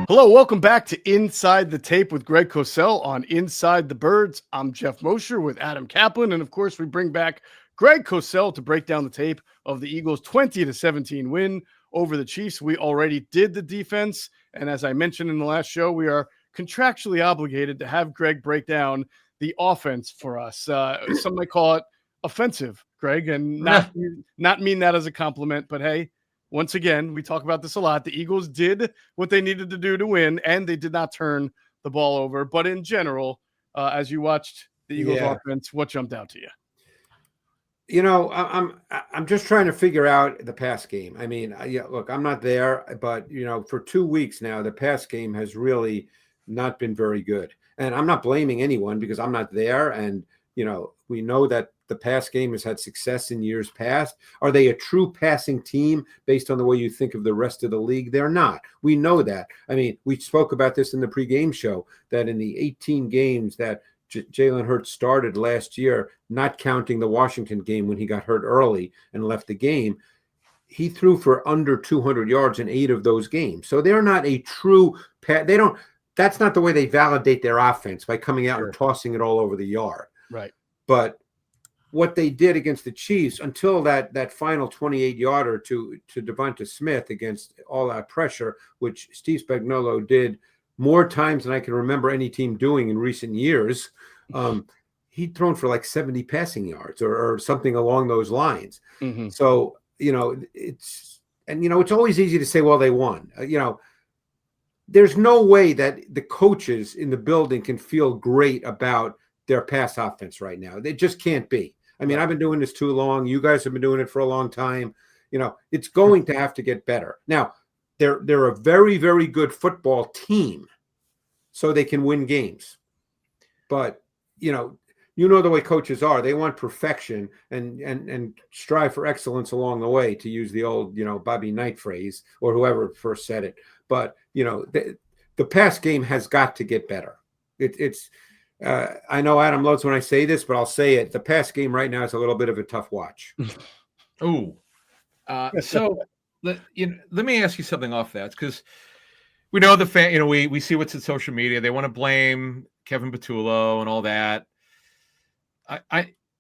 Hello, welcome back to Inside the Tape with Greg Cosell on Inside the Birds. I'm Geoff Mosher with Adam Caplan, and of course, we bring back Greg Cosell to break down the tape of the Eagles' 20-17 win over the Chiefs. We already did the defense, and as I mentioned in the last show, we are contractually obligated to have Greg break down the offense for us. Some might call it offensive, Greg, and not mean that as a compliment, but hey, once again, we talk about this a lot. The Eagles did what they needed to do to win, and they did not turn the ball over. But in general, as you watched the Eagles offense, what jumped out to you? You know, I'm just trying to figure out the pass game. I mean, look, I'm not there, but for 2 weeks now, the pass game has really not been very good. And I'm not blaming anyone because I'm not there. And we know that the pass game has had success in years past. Are they a true passing team based on the way you think of the rest of the league? They're not. We know that. I mean, we spoke about this in the pregame show, that in the 18 games that Jalen Hurts started last year, not counting the Washington game when he got hurt early and left the game, he threw for under 200 yards in 8 of those games. So they're not a true that's not the way they validate their offense, by coming out and tossing it all over the yard. Right. But what they did against the Chiefs until that final 28-yarder to Devonta Smith against all-out pressure, which Steve Spagnuolo did more times than I can remember any team doing in recent years, he'd thrown for like 70 passing yards or something along those lines. Mm-hmm. So, it's always easy to say, well, they won. There's no way that the coaches in the building can feel great about their pass offense right now. They just can't be. I mean, I've been doing this too long. You guys have been doing it for a long time. It's going to have to get better. Now, they're a very, very good football team, so they can win games. But, the way coaches are. They want perfection and strive for excellence along the way, to use the old, Bobby Knight phrase, or whoever first said it. But, the pass game has got to get better. I know Adam loves when I say this, but I'll say it. The pass game right now is a little bit of a tough watch. Oh, so let me ask you something off that, because we know the fan. We see what's in social media. They want to blame KevinPatullo and all that.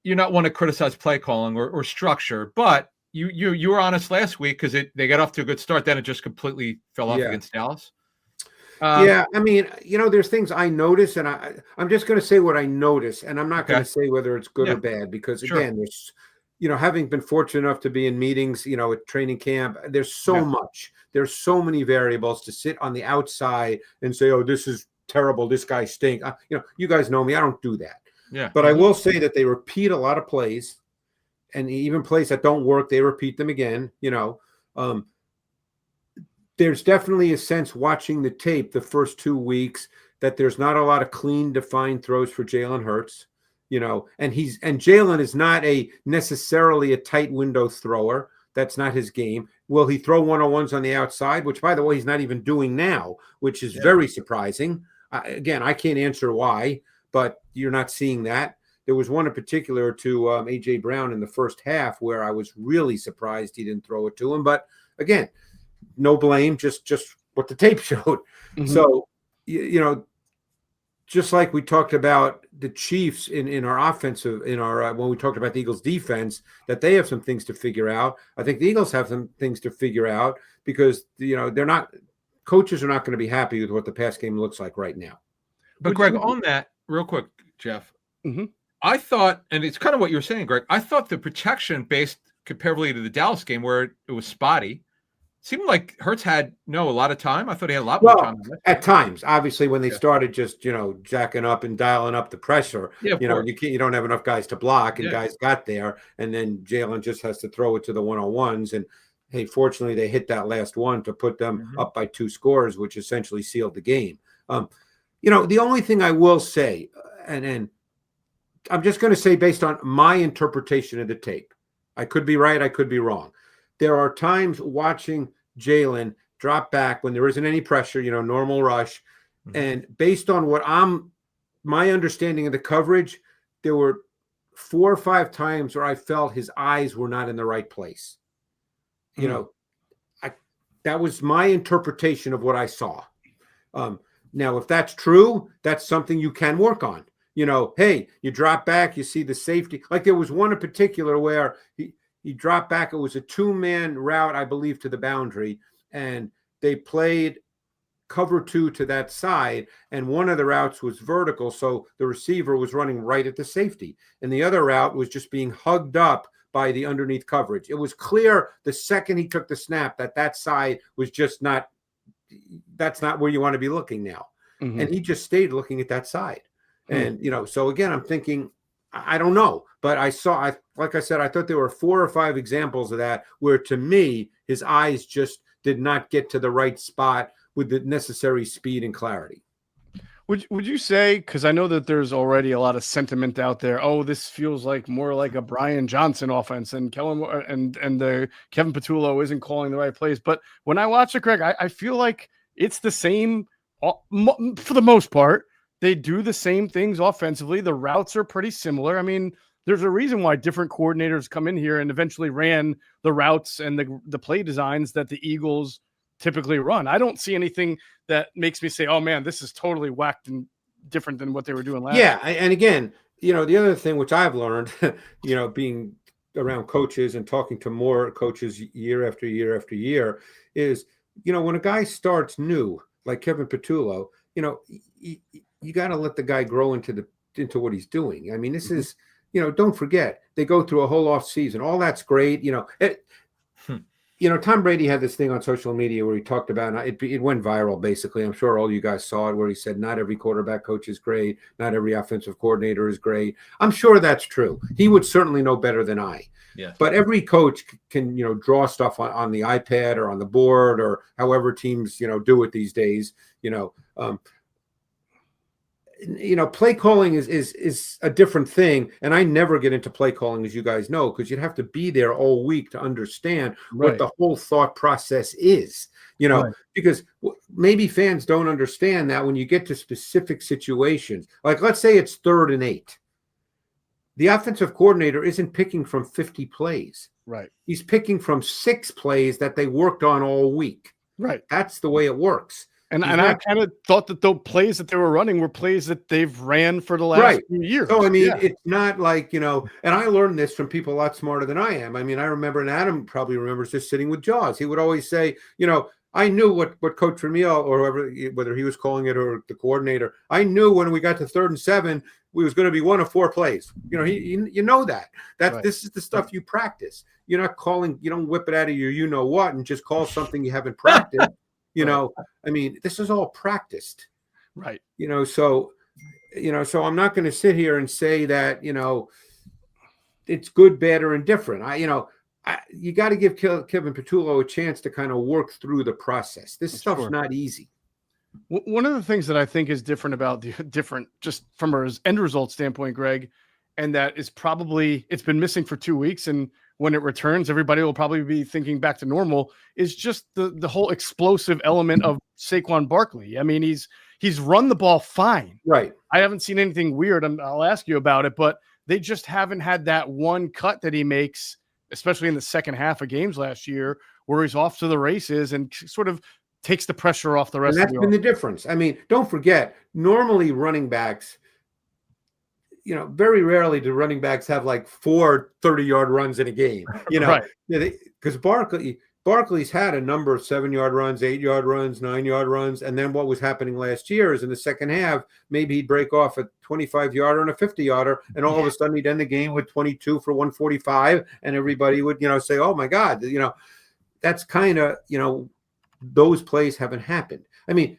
You not want to criticize play calling or structure, but you were honest last week because they got off to a good start. Then it just completely fell off against Dallas. I mean, there's things I notice, and I'm just going to say what I notice, and I'm not going to say whether it's good or bad, because again, there's, having been fortunate enough to be in meetings, at training camp, there's so much, there's so many variables to sit on the outside and say, oh, this is terrible, this guy stinks. You guys know me, I don't do that. Yeah. But I will say that they repeat a lot of plays, and even plays that don't work, they repeat them again. There's definitely a sense watching the tape the first 2 weeks that there's not a lot of clean, defined throws for Jalen Hurts, and Jalen is not necessarily a tight window thrower. That's not his game. Will he throw 101s on the outside, which, by the way, he's not even doing now, which is very surprising. Again, I can't answer why, but you're not seeing that. There was one in particular to A.J. Brown in the first half where I was really surprised he didn't throw it to him. But again, no blame, just what the tape showed. Mm-hmm. So, just like we talked about the Chiefs in our offensive, when we talked about the Eagles defense, that they have some things to figure out. I think the Eagles have some things to figure out because, coaches are not going to be happy with what the pass game looks like right now. But Greg, on that real quick, Geoff, I thought, and it's kind of what you were saying, Greg, I thought the protection based comparably to the Dallas game where it was spotty, seemed like Hurts had a lot of time. I thought he had a lot more time. At times, obviously, when they started just jacking up and dialing up the pressure, you don't have enough guys to block, and guys got there, and then Jalen just has to throw it to the 101s. And hey, fortunately, they hit that last one to put them up by 2 scores, which essentially sealed the game. The only thing I will say, and I'm just going to say based on my interpretation of the tape, I could be right, I could be wrong. There are times watching Jalen drop back when there isn't any pressure, normal rush. And based on my understanding of the coverage, there were 4 or 5 times where I felt his eyes were not in the right place. You know, that was my interpretation of what I saw. Now, if that's true, that's something you can work on. You know, hey, you drop back, you see the safety. Like there was one in particular where he dropped back. It was a 2-man route, I believe, to the boundary, and they played cover 2 to that side, and one of the routes was vertical, so the receiver was running right at the safety, and the other route was just being hugged up by the underneath coverage. It was clear the second he took the snap that side was just not, that's not where you want to be looking now. And he just stayed looking at that side. And, you know, so again, I'm thinking, I don't know, but like I said, I thought there were 4 or 5 examples of that where, to me, his eyes just did not get to the right spot with the necessary speed and clarity. Would you say, because I know that there's already a lot of sentiment out there, oh, this feels like more like a Brian Johnson offense, and the KevinPatullo isn't calling the right plays. But when I watch it, Greg, I feel like it's the same for the most part. They do the same things offensively. The routes are pretty similar. I mean, there's a reason why different coordinators come in here and eventually ran the routes and the play designs that the Eagles typically run. I don't see anything that makes me say, oh man, this is totally whacked and different than what they were doing last year. And again, you know, the other thing which I've learned, you know, being around coaches and talking to more coaches year after year after year, is, you know, when a guy starts new, like KevinPatullo, you know, you got to let the guy grow into what he's doing. I mean, this is, you know, don't forget, they go through a whole off season. All that's great. You know, you know, Tom Brady had this thing on social media where he talked about, it went viral, basically. I'm sure all you guys saw it, where he said, not every quarterback coach is great. Not every offensive coordinator is great. I'm sure that's true. He would certainly know better than I. Yeah. But every coach can, you know, draw stuff on the iPad or on the board or however teams, you know, do it these days, you know. You know, play calling is a different thing, and I never get into play calling, as you guys know, because you'd have to be there all week to understand what the whole thought process is. You know, because maybe fans don't understand that when you get to specific situations, like let's say it's 3rd and 8, the offensive coordinator isn't picking from 50 plays. Right. He's picking from 6 plays that they worked on all week. Right. That's the way it works. And I kind of thought that the plays that they were running were plays that they've ran for the last few years. So, I mean, it's not like, you know, and I learned this from people a lot smarter than I am. I mean, I remember, and Adam probably remembers this, sitting with Jaws. He would always say, you know, I knew what Coach Ramil, or whoever, whether he was calling it or the coordinator, I knew when we got to 3rd and 7, we was going to be 1 of 4 plays. You know, you know that. This is the stuff you practice. You're not calling, you don't whip it out of your you know what and just call something you haven't practiced. You know, I mean, this is all practiced. Right. You know, so I'm not going to sit here and say that, you know, it's good, bad, or indifferent. You got to give KevinPatullo a chance to kind of work through the process. This stuff's not easy. One of the things that I think is different about just from an end result standpoint, Greg, and that is probably, it's been missing for 2 weeks, and when it returns, everybody will probably be thinking back to normal, is just the whole explosive element of Saquon Barkley. I mean, he's run the ball fine. Right. I haven't seen anything weird, and I'll ask you about it, but they just haven't had that one cut that he makes, especially in the second half of games last year, where he's off to the races and sort of takes the pressure off the rest of the And that's been the difference. I mean, don't forget, normally running backs, you know, very rarely do running backs have like 4 30-yard runs in a game, you know, because Barkley's had a number of 7-yard runs, 8-yard runs, 9-yard runs. And then what was happening last year is in the second half, maybe he'd break off a 25-yarder and a 50-yarder, and all of a sudden he'd end the game with 22 for 145. And everybody would, you know, say, oh my God, you know, that's kind of, you know, those plays haven't happened. I mean,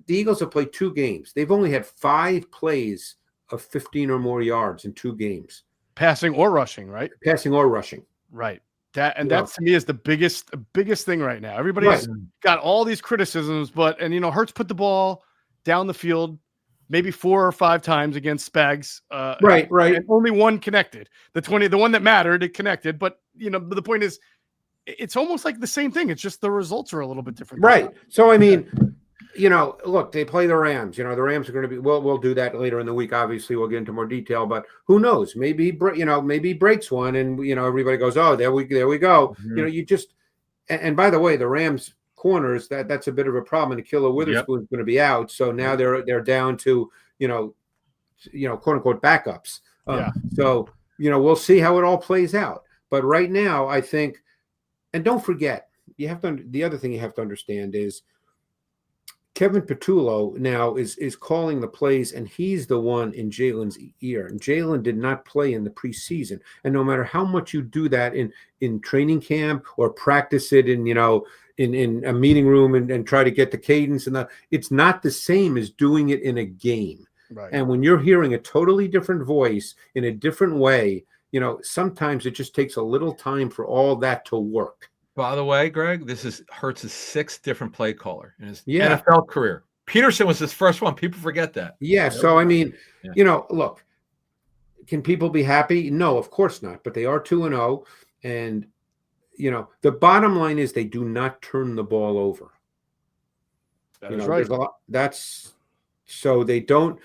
the Eagles have played 2 games. They've only had 5 plays of 15 or more yards in 2 games. Passing or rushing, right? Passing or rushing. Right. That to me is the biggest thing right now. Everybody's got all these criticisms, but you know, Hurts put the ball down the field maybe 4 or 5 times against Spags. Right. And only one connected. The one that mattered, it connected. But you know, the point is, it's almost like the same thing. It's just the results are a little bit different. Right. So I mean, look, they play the Rams. The Rams are going to be. We'll do that later in the week. Obviously, we'll get into more detail. But who knows? Maybe maybe he breaks one, and everybody goes, "Oh, there we go." Mm-hmm. You just. And by the way, the Rams corners that's a bit of a problem. And Ahkello Witherspoon's going to be out, so now they're down to quote unquote backups. So we'll see how it all plays out. But right now, I think, and don't forget, the other thing you have to understand is KevinPatullo now is calling the plays, and he's the one in Jalen's ear. And Jalen did not play in the preseason. And no matter how much you do that in training camp or practice it in a meeting room and try to get the cadence, it's not the same as doing it in a game. Right. And when you're hearing a totally different voice in a different way, sometimes it just takes a little time for all that to work. By the way, Greg, this is Hurts' sixth different play caller in his NFL career. Peterson was his first one. People forget that. Yeah. So, I mean, look, can people be happy? No, of course not. But they are 2-0. And, the bottom line is they do not turn the ball over. That is right. So they don't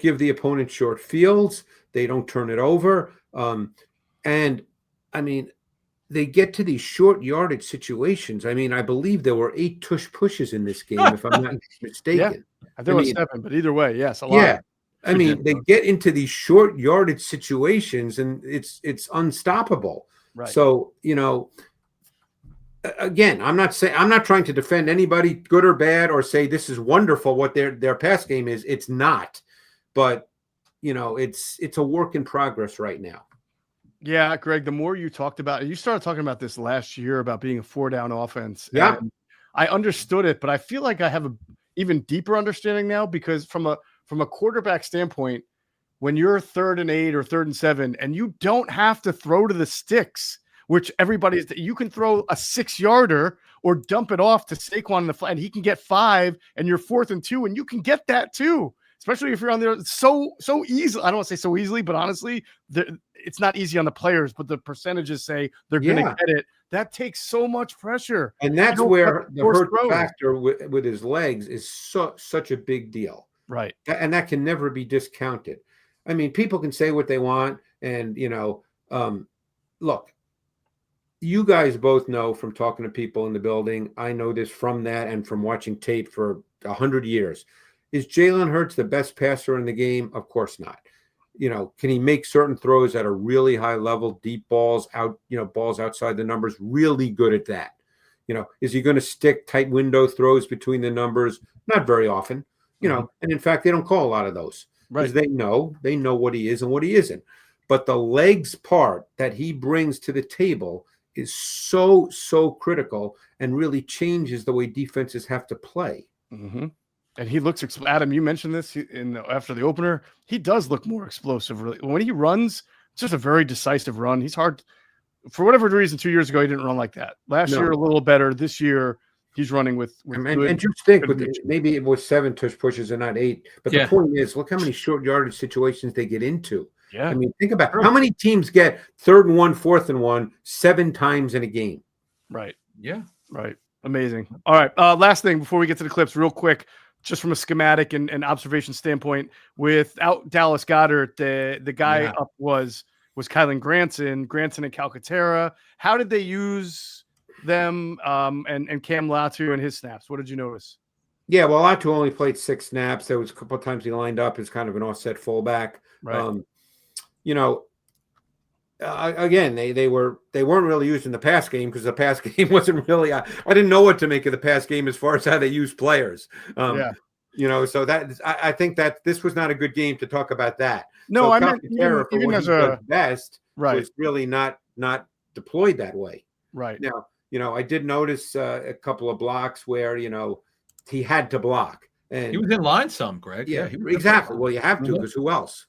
give the opponent short fields. They don't turn it over. And, I mean, they get to these short yardage situations. I mean, I believe there were 8 tush pushes in this game, if I'm not mistaken. Yeah, I think it was 7, but either way, yes, a lot. Yeah, I mean, they get into these short yardage situations, and it's unstoppable. Right. So, again, I'm not trying to defend anybody, good or bad, or say this is wonderful what their pass game is. It's not, but it's a work in progress right now. Yeah, Greg, the more you talked about it, you started talking about this last year about being a 4-down offense. Yeah. And I understood it, but I feel like I have an even deeper understanding now, because from a quarterback standpoint, when you're 3rd and 8 or 3rd and 7, and you don't have to throw to the sticks, which you can throw a 6-yarder or dump it off to Saquon in the flat, and he can get 5, and you're 4th and 2, and you can get that too. Especially if you're on there so easily. I don't want to say so easily, but honestly, it's not easy on the players, but the percentages say they're going to get it. That takes so much pressure. And that's where the hurt factor with his legs is such a big deal. Right. And that can never be discounted. I mean, people can say what they want. And, look, you guys both know from talking to people in the building. I know this from that and from watching tape for 100 years. Is Jalen Hurts the best passer in the game? Of course not. Can he make certain throws at a really high level, deep balls out, balls outside the numbers? Really good at that. Is he going to stick tight window throws between the numbers? Not very often. And in fact, they don't call a lot of those because they know what he is and what he isn't. But the legs part that he brings to the table is so critical and really changes the way defenses have to play. Mm-hmm. And he looks, Adam, you mentioned this after the opener. He does look more explosive. Really, when he runs, it's just a very decisive run. He's hard, for whatever reason. 2 years ago, he didn't run like that. Last year, a little better. This year, he's running with and just think, maybe it was 7 tush pushes and not 8. But the point is, look how many short yardage situations they get into. Yeah, I mean, think about how many teams get 3rd and 1, 4th and 1, 7 times in a game. Right. Yeah. Right. Amazing. All right. Last thing before we get to the clips, real quick. Just from a schematic and observation standpoint, without Dallas Goedert, the guy up was Kylan Granson and Calcaterra. How did they use them and Cam Latu and his snaps? What did you notice? Yeah, well, Latu only played 6 snaps. There was a couple of times he lined up as kind of an offset fullback. Right. Again, they weren't really used in the pass game because the pass game wasn't really. I didn't know what to make of the pass game as far as how they use players. So that I think that this was not a good game to talk about that. No, so I meant even as a best, was really not deployed that way. Right now, I did notice a couple of blocks where he had to block, and he was in line some, Greg. Yeah, exactly. Well, you have to because who else?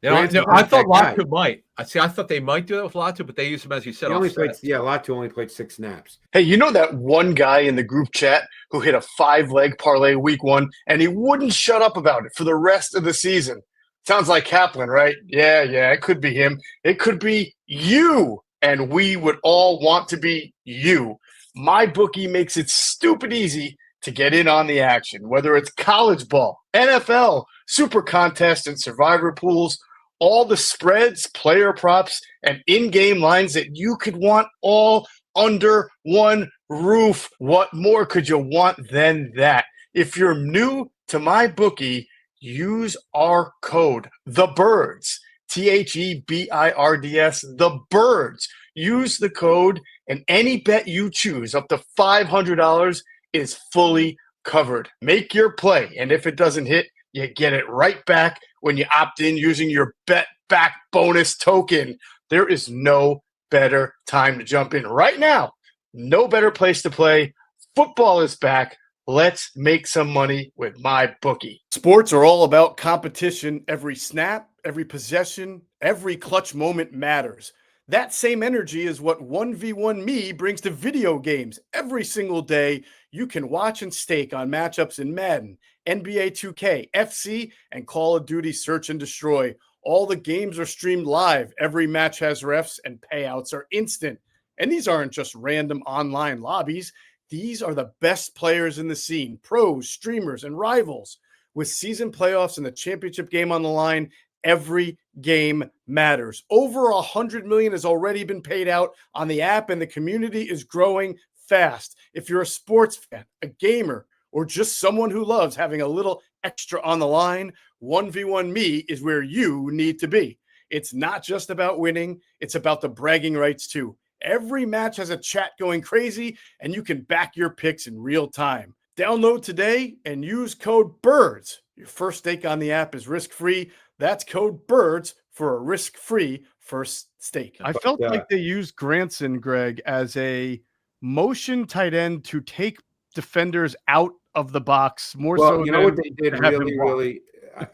I thought Latu might. I thought they might do that with Latu, but they used him, as you said. Latu only played 6 snaps. Hey, that one guy in the group chat who hit a 5-leg parlay week 1, and he wouldn't shut up about it for the rest of the season? Sounds like Caplan, right? Yeah, it could be him. It could be you, and we would all want to be you. My bookie makes it stupid easy to get in on the action, whether it's college ball, NFL, super contest, and survivor pools, all the spreads, player props, and in-game lines that you could want all under one roof. What more could you want than that? If you're new to my bookie, use our code, THEBIRDS, THEBIRDS, THEBIRDS. Use the code, and any bet you choose up to $500 is fully covered. Make your play, and if it doesn't hit, you get it right back when you opt in using your bet back bonus token. There is no better time to jump in right now. No better place to play. Football is back. Let's make some money with my bookie. Sports are all about competition. Every snap, every possession, every clutch moment matters. That same energy is what 1v1 Me brings to video games. Every single day, you can watch and stake on matchups in Madden, NBA 2K, FC, and Call of Duty Search and Destroy. All the games are streamed live. Every match has refs, and payouts are instant. And these aren't just random online lobbies. These are the best players in the scene, pros, streamers, and rivals. With season playoffs and the championship game on the line, every game matters. Over $100 million has already been paid out on the app, and the community is growing fast. If you're a sports fan, a gamer, or just someone who loves having a little extra on the line, 1v1 Me is where you need to be. It's not just about winning, it's about the bragging rights too. Every match has a chat going crazy, and you can back your picks in real time. Download today and use code BIRDS. Your first stake on the app is risk-free. That's code BIRDS for a risk-free first stake. I felt like they used Granson, Greg, as a motion tight end to take defenders out of the box more. Well, so you know what they did really,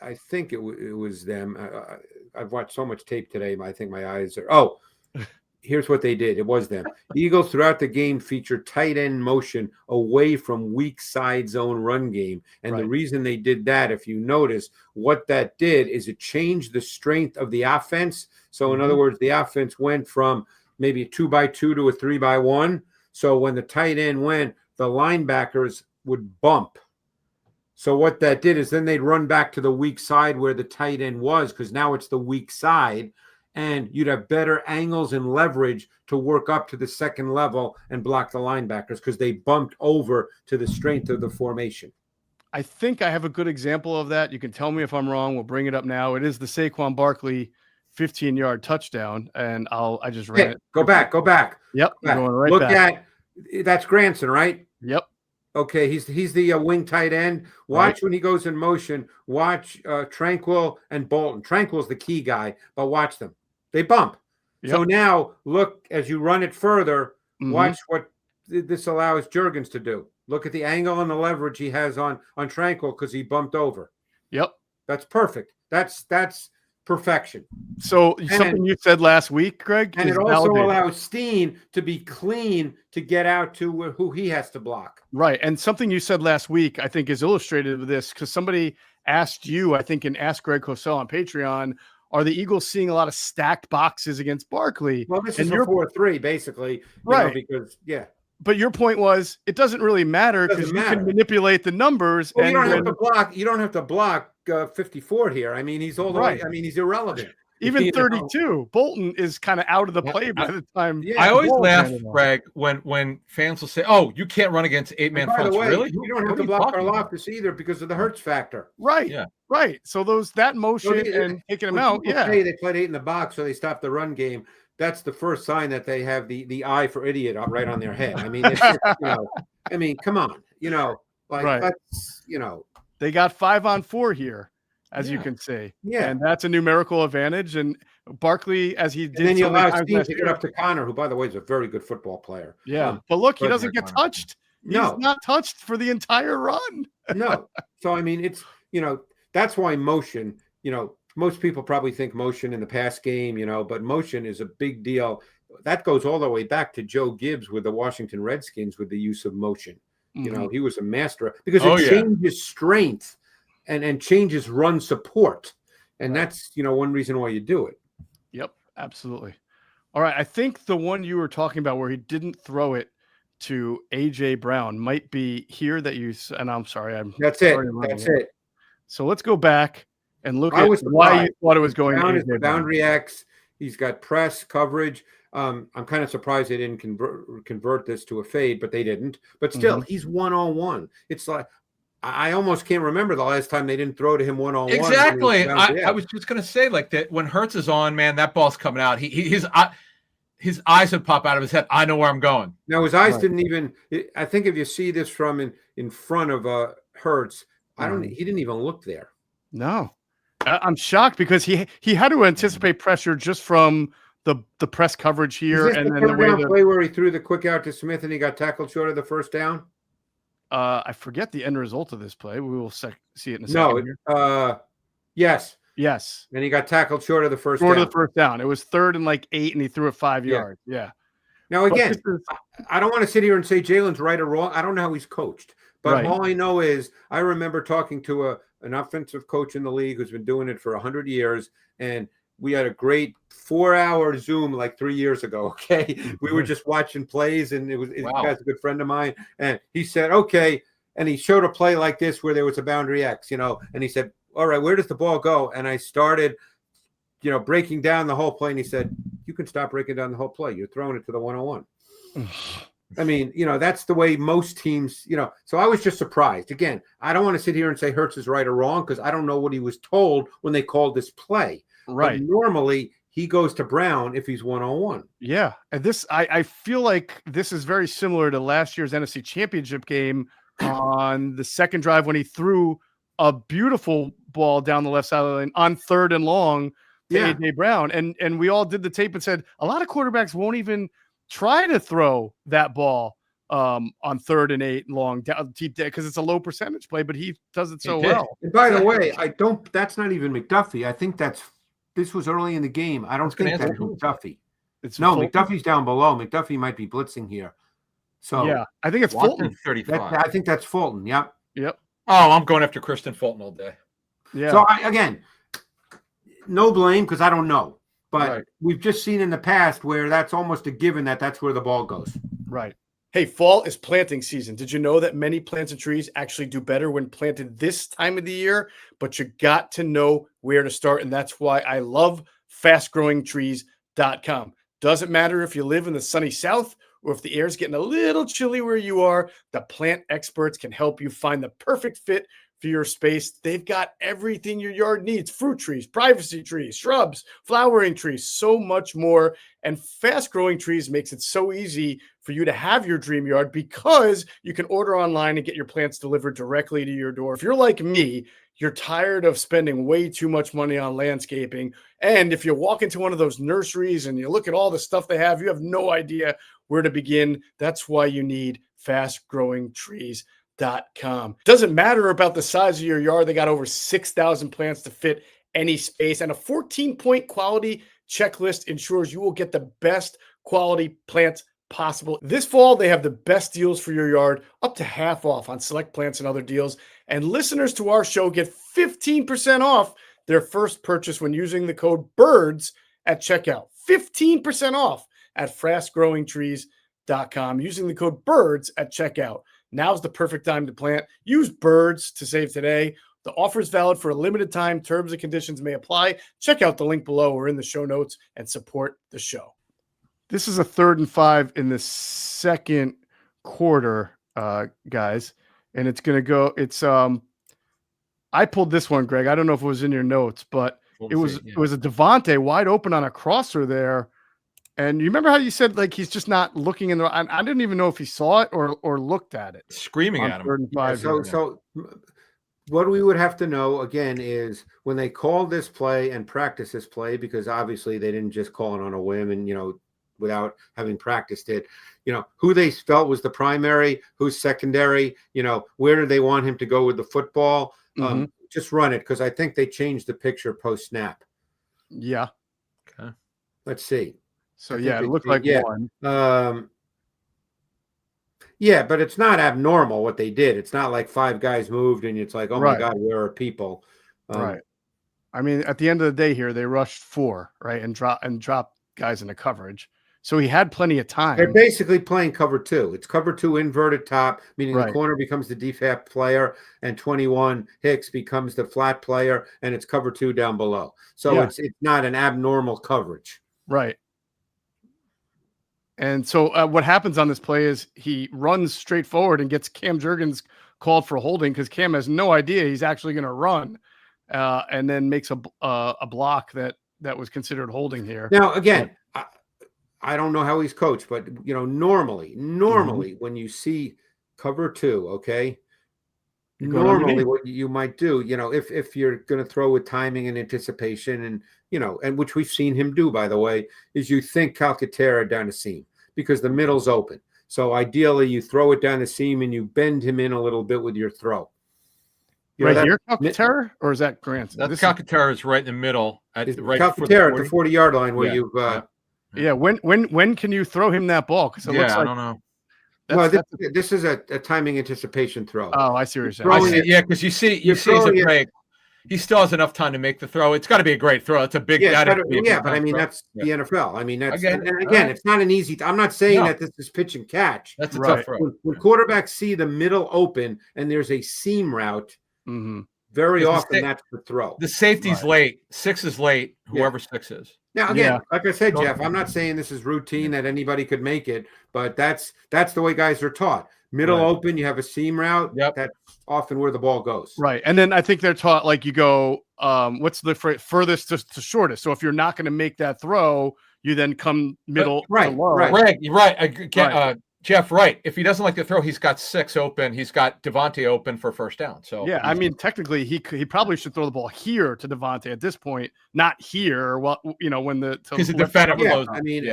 I think it was them. I've watched so much tape today. I think my eyes are. Oh, here's what they did. It was them. Eagles throughout the game featured tight end motion away from weak side zone run game. And the reason they did that, if you notice, what that did is it changed the strength of the offense. So in other words, the offense went from maybe a 2x2 to a 3x1. So when the tight end went, the linebackers would bump. So what that did is then they'd run back to the weak side where the tight end was, because now it's the weak side. And you'd have better angles and leverage to work up to the second level and block the linebackers because they bumped over to the strength of the formation. I think I have a good example of that. You can tell me if I'm wrong. We'll bring it up now. It is the Saquon Barkley 15-yard touchdown, and I just ran it. Go back. Yep, going right Look back. That's Granson, right? Yep. Okay, he's the wing tight end. Watch when he goes in motion. Watch Tranquil and Bolton. Tranquil's the key guy, but watch them. They bump. Yep. So now look, as you run it further, watch what this allows Juergens to do. Look at the angle and the leverage he has on Tranquil because he bumped over. Yep. That's perfect. That's perfection. So something you said last week, Greg, and it also allows Steen to be clean to get out to who he has to block. Right. And something you said last week, I think, is illustrated with this because somebody asked you, I think, and asked Greg Cosell on Patreon, are the Eagles seeing a lot of stacked boxes against Barkley? Well, this is a 4-3, basically. Right. Because, But your point was it doesn't really matter because you can manipulate the numbers. Well, you don't have to block. You don't have to block 54 here. I mean, he's all the way. I mean, he's irrelevant. Even 32. Bolton is kind of out of the play by the time. Yeah, I always laugh, Greg, when fans will say, "Oh, you can't run against 8-man fronts." Really? You don't have to block Karlaftis either because of the Hurts factor. Right. Yeah. Right. So that motion and taking him out. Yeah. They played 8 in the box, so they stopped the run game. That's the first sign that they have the eye for idiot right on their head. I mean, it's just, I mean, come on, that's, they got 5-on-4 here, as you can see. Yeah. And that's a numerical advantage. And Barkley, as he did. And then you allow Steve to get up to Connor, who, by the way, is a very good football player. Yeah. But look, he doesn't get touched. He's not touched for the entire run. No. So, I mean, it's, that's why motion, most people probably think motion in the pass game, but motion is a big deal. That goes all the way back to Joe Gibbs with the Washington Redskins with the use of motion. He was a master because it changes strength and changes run support. And that's, one reason why you do it. Yep, absolutely. All right. I think the one you were talking about where he didn't throw it to AJ Brown might be here that you, and I'm sorry. That's it. Sorry That's it. So let's go back and look I at was why you surprised. thought it was going to Brown is AJ the Brown. boundary X. He's got press coverage. I'm kind of surprised they didn't convert this to a fade, but they didn't. But still, he's one-on-one. It's like I almost can't remember the last time they didn't throw to him one-on-one. Exactly. I was just going to say, like, that when Hurts is on, man, that ball's coming out. His eyes would pop out of his head. I know where I'm going. Now, his eyes didn't even – I think if you see this from in front of Hurts, he didn't even look there. No. I'm shocked because he had to anticipate pressure just from the press coverage here. Is this and the then the way play where he threw the quick out to Smith and he got tackled short of the first down? I forget the end result of this play. We will see it in a second. No, yes. Yes. And he got tackled short of the first down. Short of the first down. It was 3rd and like 8, and he threw it 5 yards. Yeah. Now, again, I don't want to sit here and say Jalen's right or wrong. I don't know how he's coached. But all I know is I remember talking to an offensive coach in the league who's been doing it for 100 years, and we had a great 4-hour Zoom like 3 years ago, okay? We were just watching plays, and this guy's a good friend of mine, and he said, okay, and he showed a play like this where there was a boundary X, and he said, all right, where does the ball go? And I started, breaking down the whole play, and he said, you can stop breaking down the whole play. You're throwing it to the 101. I mean, that's the way most teams, so I was just surprised. Again, I don't want to sit here and say Hurts is right or wrong because I don't know what he was told when they called this play. Right. But normally he goes to Brown if he's one-on-one. Yeah. And this, I feel like this is very similar to last year's NFC Championship game on the second drive when he threw a beautiful ball down the left side of the lane on 3rd and long to AJ Brown. And we all did the tape and said a lot of quarterbacks won't even try to throw that ball on 3rd and 8 long down deep because it's a low percentage play, but he does it so well. And by the way, that's not even McDuffie. I think this was early in the game. I don't think that's McDuffie. McDuffie's down below. McDuffie might be blitzing here. So yeah, I think it's Fulton. 35. I think that's Fulton. Yep. Oh, I'm going after Kristen Fulton all day. Yeah. So again, no blame because I don't know. But we've just seen in the past where that's almost a given that's where the ball goes. Right. Hey, fall is planting season. Did you know that many plants and trees actually do better when planted this time of the year? But you got to know where to start. And that's why I love fastgrowingtrees.com. Doesn't matter if you live in the sunny South or if the air's getting a little chilly where you are, the plant experts can help you find the perfect fit for your space. They've got everything your yard needs: fruit trees, privacy trees, shrubs, flowering trees, so much more. And Fast Growing Trees makes it so easy for you to have your dream yard because you can order online and get your plants delivered directly to your door. If you're like me, you're tired of spending way too much money on landscaping. And if you walk into one of those nurseries and you look at all the stuff they have, you have no idea where to begin. That's why you need fastgrowingtrees.com. Doesn't matter about the size of your yard. They got over 6,000 plants to fit any space, and a 14-point quality checklist ensures you will get the best quality plants possible. This fall, they have the best deals for your yard, up to half off on select plants and other deals. And listeners to our show get 15% off their first purchase when using the code BIRDS at checkout. 15% off at fastgrowingtrees.com using the code BIRDS at checkout. Now's the perfect time to plant. Use BIRDS to save today. The offer is valid for a limited time. Terms and conditions may apply. Check out the link below or in the show notes and support the show. This is a 3rd and 5 in the second quarter, guys. And it's going to go. It's I pulled this one, Greg. I don't know if it was in your notes, but it was a Devontae wide open on a crosser there. And you remember how you said like he's just not looking in the. I didn't even know if he saw it or looked at it. Screaming at him. 3rd and 5. So what we would have to know again is when they called this play and practiced this play, because obviously they didn't just call it on a whim and without having practiced it, who they felt was the primary, who's secondary, where do they want him to go with the football? Just run it because I think they changed the picture post snap. Yeah. Okay. Let's see. So it looked like one. Yeah, but it's not abnormal what they did. It's not like 5 guys moved and it's like, oh my God, where are people? Right. I mean, at the end of the day here, they rushed 4, right, and dropped guys into coverage. So he had plenty of They're time. basically playing cover 2. It's cover 2 inverted top, meaning Right. the corner becomes the DFAP player, and 21 Hicks becomes the flat player, and it's cover 2 down below. So Yeah. it's not an abnormal coverage. Right. And so what happens on this play is he runs straight forward and gets Cam Jurgens called for holding because Cam has no idea he's actually going to run, and then makes a block that was considered holding here. Now, again, I don't know how he's coached, but normally when you see cover 2, okay, normally what you might do, if you're going to throw with timing and anticipation, and and which we've seen him do, by the way, is you think Calcaterra down the seam because the middle's open. So ideally, you throw it down the seam and you bend him in a little bit with your throw. Right here, Calcaterra, or is that Grant? That's Calcaterra is right in the middle at Calcaterra at the 40-yard line where you've. Yeah, when can you throw him that ball? Because it looks like, I don't know. This is a timing anticipation throw. Oh, I see what you're saying. Yeah, because you see he's a break. He still has enough time to make the throw. It's got to be a great throw. It's a big. But I mean that's the NFL. I mean that's again, it's not an easy. I'm not saying that this is pitch and catch. That's a tough throw. When quarterbacks see the middle open and there's a seam route, very often that's the throw. The safety's late. 6 is late. Whoever 6 is. Now again, like I said, Jeff, I'm not saying this is routine that anybody could make it, but that's the way guys are taught. Middle open, you have a seam route. That's often where the ball goes. Right, and then I think they're taught like you go, what's the furthest to shortest. So if you're not going to make that throw, you then come middle to low. Right. Jeff, right. If he doesn't like the throw, he's got 6 open. He's got Devontae open for first down. So yeah, I mean, technically, he probably should throw the ball here to Devontae at this point, not here. Well, when because the defender blows. I mean,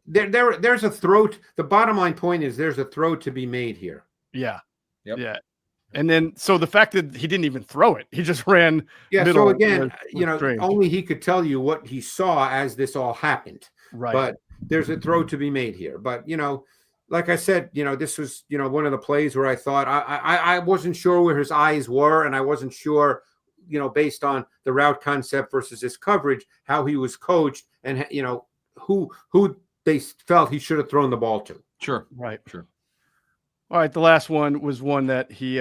there's a throw. The bottom line point is there's a throw to be made here. Yeah. Yep. Yeah. And then, so the fact that he didn't even throw it, he just ran. Yeah. Middle, so again, only he could tell you what he saw as this all happened. Right. But there's a throw to be made here. But like I said, this was, one of the plays where I thought I wasn't sure where his eyes were, and I wasn't sure, based on the route concept versus his coverage, how he was coached, and who they felt he should have thrown the ball to. Sure, right, sure. All right, the last one was one that he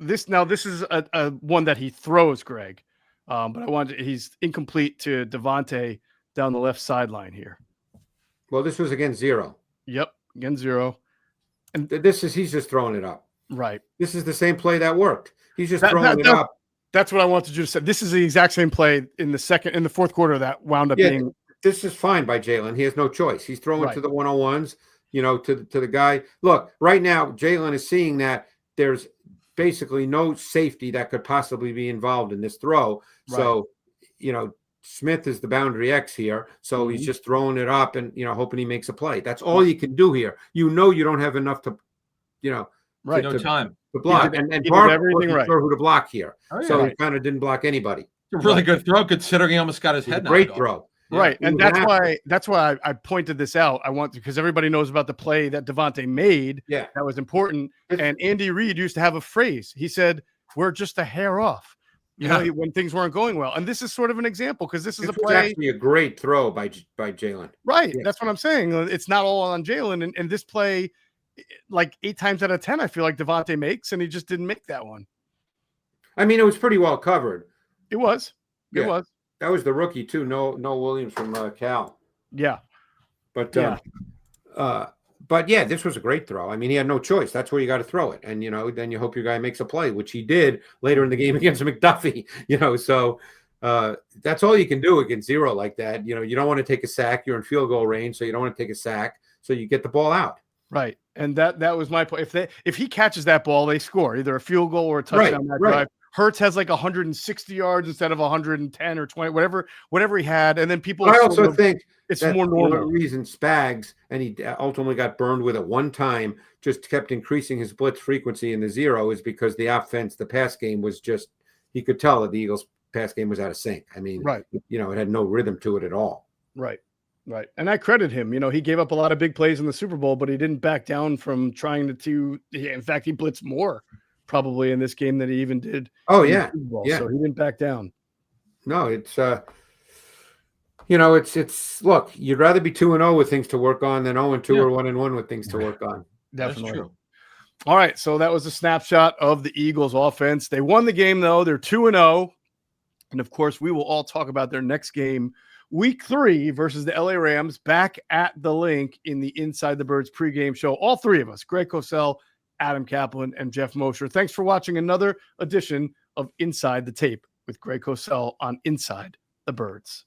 this is a one that he throws, Greg, but he's incomplete to Devontae down the left sideline here. Well, this was against 0. Yep. Again, 0. And he's just throwing it up. Right. This is the same play that worked. He's just throwing it up. That's what I wanted you to say. This is the exact same play in the fourth quarter that wound up being. This is fine by Jalen. He has no choice. He's throwing to the 101s, to the guy. Look, right now, Jalen is seeing that there's basically no safety that could possibly be involved in this throw. Right. So, Smith is the boundary X here, so he's just throwing it up and hoping he makes a play. That's all you can do here. You don't have enough to, time to block, and Barkley wasn't sure who to block here, so he kind of didn't block anybody. A really good throw, considering he almost got his head. Great throw, right? And that's why I pointed this out. I want because everybody knows about the play that Devontae made. Yeah, that was important. And Andy Reid used to have a phrase. He said, "We're just a hair off." When things weren't going well. And this is sort of an example because this is a play. Actually a great throw by Jalen. Right. Yeah. That's what I'm saying. It's not all on Jalen. And this play, like 8 times out of 10, I feel like Devontae makes, and he just didn't make that one. I mean, it was pretty well covered. It was. It was. That was the rookie, too. No Williams from Cal. Yeah. But this was a great throw. I mean, he had no choice. That's where you got to throw it. And, then you hope your guy makes a play, which he did later in the game against McDuffie, so that's all you can do against 0 like that. You don't want to take a sack. You're in field goal range, so you don't want to take a sack. So you get the ball out. Right. And that was my point. If he catches that ball, they score either a field goal or a touchdown that drive. Hurts has like 160 yards instead of 110 or 20, whatever he had. And then people. I also think it's more normal. One reason Spags, and he ultimately got burned with it one time, just kept increasing his blitz frequency in the 0 is because the offense, the pass game was just, he could tell that the Eagles pass game was out of sync. I mean, it had no rhythm to it at all. Right. Right. And I credit him. He gave up a lot of big plays in the Super Bowl, but he didn't back down from trying to in fact, he blitzed more probably in this game than he even did. Oh, yeah. So he didn't back down. No, it's it's look, you'd rather be 2-0 with things to work on than 0-2 or 1-1 with things to work on. Definitely. That's true. All right, so that was a snapshot of the Eagles offense. They won the game, though. They're 2-0. And, of course, we will all talk about their next game, Week 3 versus the LA Rams, back at the Link in the Inside the Birds pregame show. All three of us, Greg Cosell, Adam Caplan, and Geoff Mosher. Thanks for watching another edition of Inside the Tape with Greg Cosell on Inside the Birds.